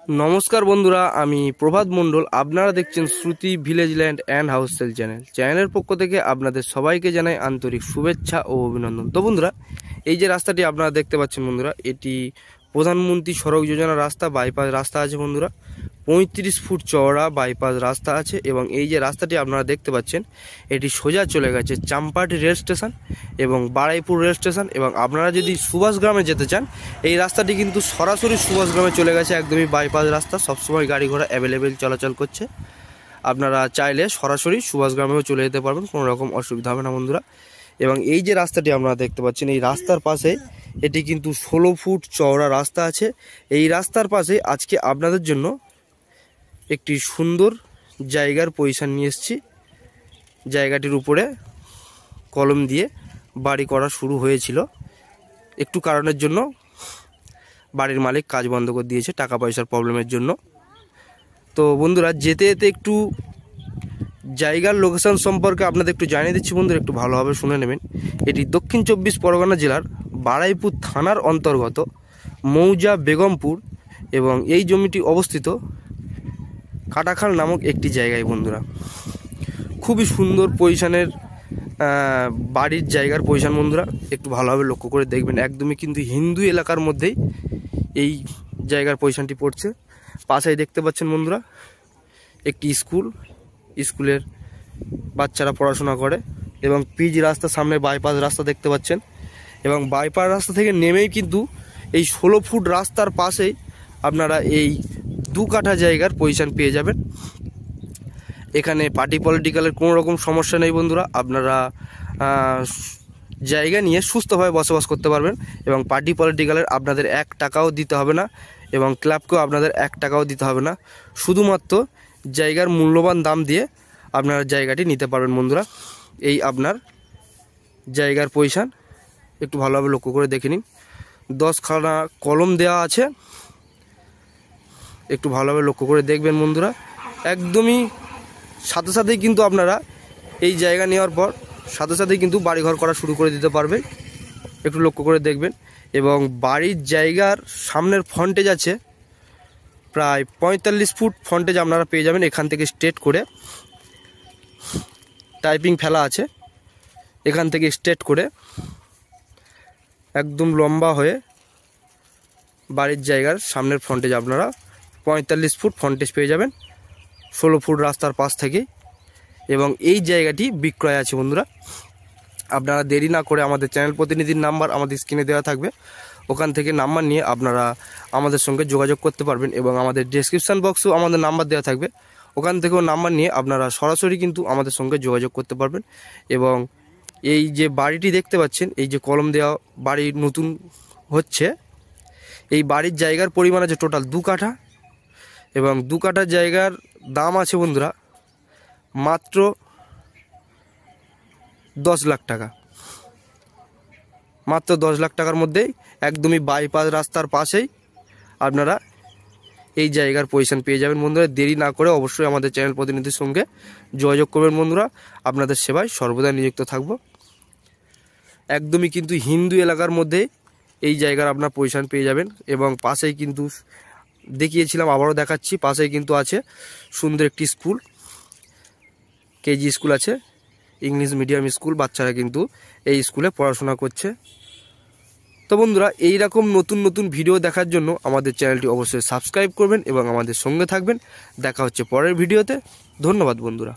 নমস্কার বন্ধুরা, আমি প্রভাত মণ্ডল। আপনারা দেখছেন Shruti village land and house sale চ্যানেলের পক্ষ থেকে আপনাদের সবাইকে জানাই আন্তরিক শুভেচ্ছা ও অভিনন্দন। তো বন্ধুরা, এই যে রাস্তাটি আপনারা দেখতে পাচ্ছেন বন্ধুরা, এটি প্রধানমন্ত্রী সড়ক যোজনা রাস্তা, বাইপাস রাস্তা আছে বন্ধুরা। 35 ফুট চওড়া বাইপাস রাস্তা আছে এবং এই যে রাস্তাটি আপনারা দেখতে পাচ্ছেন এটি সোজা চলে গেছে চাম্পাটি রেল স্টেশন এবং বারাইপুর রেল স্টেশন। এবং আপনারা যদি সুভাষগ্রামে যেতে চান, এই রাস্তাটি কিন্তু সরাসরি সুভাষগ্রামে চলে গেছে, একদমই বাইপাস রাস্তা। সবসময় গাড়ি ঘোড়া অ্যাভেলেবেল চলাচল করছে। আপনারা চাইলে সরাসরি সুভাষগ্রামেও চলে যেতে পারবেন, কোনো রকম অসুবিধা হবে না বন্ধুরা। এবং এই যে রাস্তাটি আপনারা দেখতে পাচ্ছেন, এই রাস্তার পাশে এটি কিন্তু 16 ফুট চওড়া রাস্তা আছে। এই রাস্তার পাশে আজকে আপনাদের জন্য একটি সুন্দর জায়গার পজিশন নিয়ে এসেছি। জায়গাটির উপরে কলম দিয়ে বাড়ি করা শুরু হয়েছিল, একটু কারণের জন্য বাড়ির মালিক কাজ বন্ধ করে দিয়েছে, টাকা পয়সার প্রবলেমের জন্য। তো বন্ধুরা, যেতে যেতে একটু জায়গার লোকেশন সম্পর্কে আপনাদের একটু জানিয়ে দিচ্ছি বন্ধুরা, একটু ভালোভাবে শুনে নেবেন। এটি দক্ষিণ 24 পরগনা জেলার বারাইপুর থানার অন্তর্গত মৌজা বেগমপুর এবং এই জমিটি অবস্থিত কাটাখাল নামক একটি জায়গায় বন্ধুরা। খুবই সুন্দর পজিশনের বাড়ির জায়গার পজিশন বন্ধুরা, একটু ভালোভাবে লক্ষ্য করে দেখবেন। একদমই কিন্তু হিন্দু এলাকার মধ্যেই এই জায়গার পজিশনটি পড়ছে। পাশেই দেখতে পাচ্ছেন বন্ধুরা একটি স্কুলের বাচ্চারা পড়াশোনা করে এবং পিচ রাস্তার সামনে বাইপাস রাস্তা দেখতে পাচ্ছেন। এবং বাইপাস রাস্তা থেকে নেমেই কিন্তু এই 16 ফুট রাস্তার পাশেই আপনারা এই 2 কাঠা জায়গার পজিশন পেয়ে যাবেন। এখানে পার্টি পলিটিক্যালের কোনো রকম সমস্যা নেই বন্ধুরা। আপনারা জায়গা নিয়ে সুস্থভাবে বসবাস করতে পারবেন এবং পার্টি পলিটিক্যালের আপনাদের 1 টাকাও দিতে হবে না এবং ক্লাবকেও আপনাদের 1 টাকাও দিতে হবে না। শুধুমাত্র জায়গার মূল্যবান দাম দিয়ে আপনারা জায়গাটি নিতে পারবেন বন্ধুরা। এই আপনার জায়গার পজিশন একটু ভালোভাবে লক্ষ্য করে দেখে নিন। 10খানা কলম দেওয়া আছে, একটু ভালোভাবে লক্ষ্য করে দেখবেন বন্ধুরা। একদমই সাথে সাথেই কিন্তু আপনারা এই জায়গা নেওয়ার পর সাথে সাথেই কিন্তু বাড়িঘর করা শুরু করে দিতে পারবেন, একটু লক্ষ্য করে দেখবেন। এবং বাড়ির জায়গার সামনের ফ্রন্টেজ আছে প্রায় 45 ফুট ফ্রন্টেজ আপনারা পেয়ে যাবেন। এখান থেকে স্ট্রেট করে টাইপিং ফেলা আছে, এখান থেকে স্ট্রেট করে একদম লম্বা হয়ে বাড়ির জায়গার সামনের ফ্রন্টেজ আপনারা 45 ফুট ফ্রন্টেজ পেয়ে যাবেন 16 ফুট রাস্তার পাশ থেকে। এবং এই জায়গাটি বিক্রয় আছে বন্ধুরা। আপনারা দেরি না করে আমাদের চ্যানেল প্রতিনিধির নাম্বার আমাদের স্ক্রিনে দেওয়া থাকবে, ওখান থেকে নাম্বার নিয়ে আপনারা আমাদের সঙ্গে যোগাযোগ করতে পারবেন। এবং আমাদের ডেসক্রিপশান বক্সেও আমাদের নাম্বার দেওয়া থাকবে, ওখান থেকেও নাম্বার নিয়ে আপনারা সরাসরি কিন্তু আমাদের সঙ্গে যোগাযোগ করতে পারবেন। এবং এই যে বাড়িটি দেখতে পাচ্ছেন, এই যে কলম দেওয়া বাড়ি নতুন হচ্ছে, এই বাড়ির জায়গার পরিমাণ আছে টোটাল 2 কাঠা এবং 2 কাঠা জায়গার দাম আছে বন্ধুরা মাত্র 10 লাখ টাকা। মাত্র 10 লাখ টাকার মধ্যেই একদমই বাইপাস রাস্তার পাশেই আপনারা এই জায়গার পজিশন পেয়ে যাবেন বন্ধুরা। দেরি না করে অবশ্যই আমাদের চ্যানেল প্রতিনিধির সঙ্গে যোগাযোগ করবেন বন্ধুরা, আপনাদের সেবায় সর্বদা নিযুক্ত থাকব। একদমই কিন্তু হিন্দু এলাকার মধ্যে এই জায়গার আপনার পজিশন পেয়ে যাবেন। এবং পাশেই কিন্তু দেখিয়েছিলাম, আবারও দেখাচ্ছি, পাশেই কিন্তু আছে সুন্দর একটি স্কুল, কেজি স্কুল আছে, ইংলিশ মিডিয়াম স্কুল। বাচ্চারা কিন্তু এই স্কুলে পড়াশোনা করছে। তো বন্ধুরা, এই রকম নতুন নতুন ভিডিও দেখার জন্য আমাদের চ্যানেলটি অবশ্যই সাবস্ক্রাইব করবেন এবং আমাদের সঙ্গে থাকবেন। দেখা হচ্ছে পরের ভিডিওতে। ধন্যবাদ বন্ধুরা।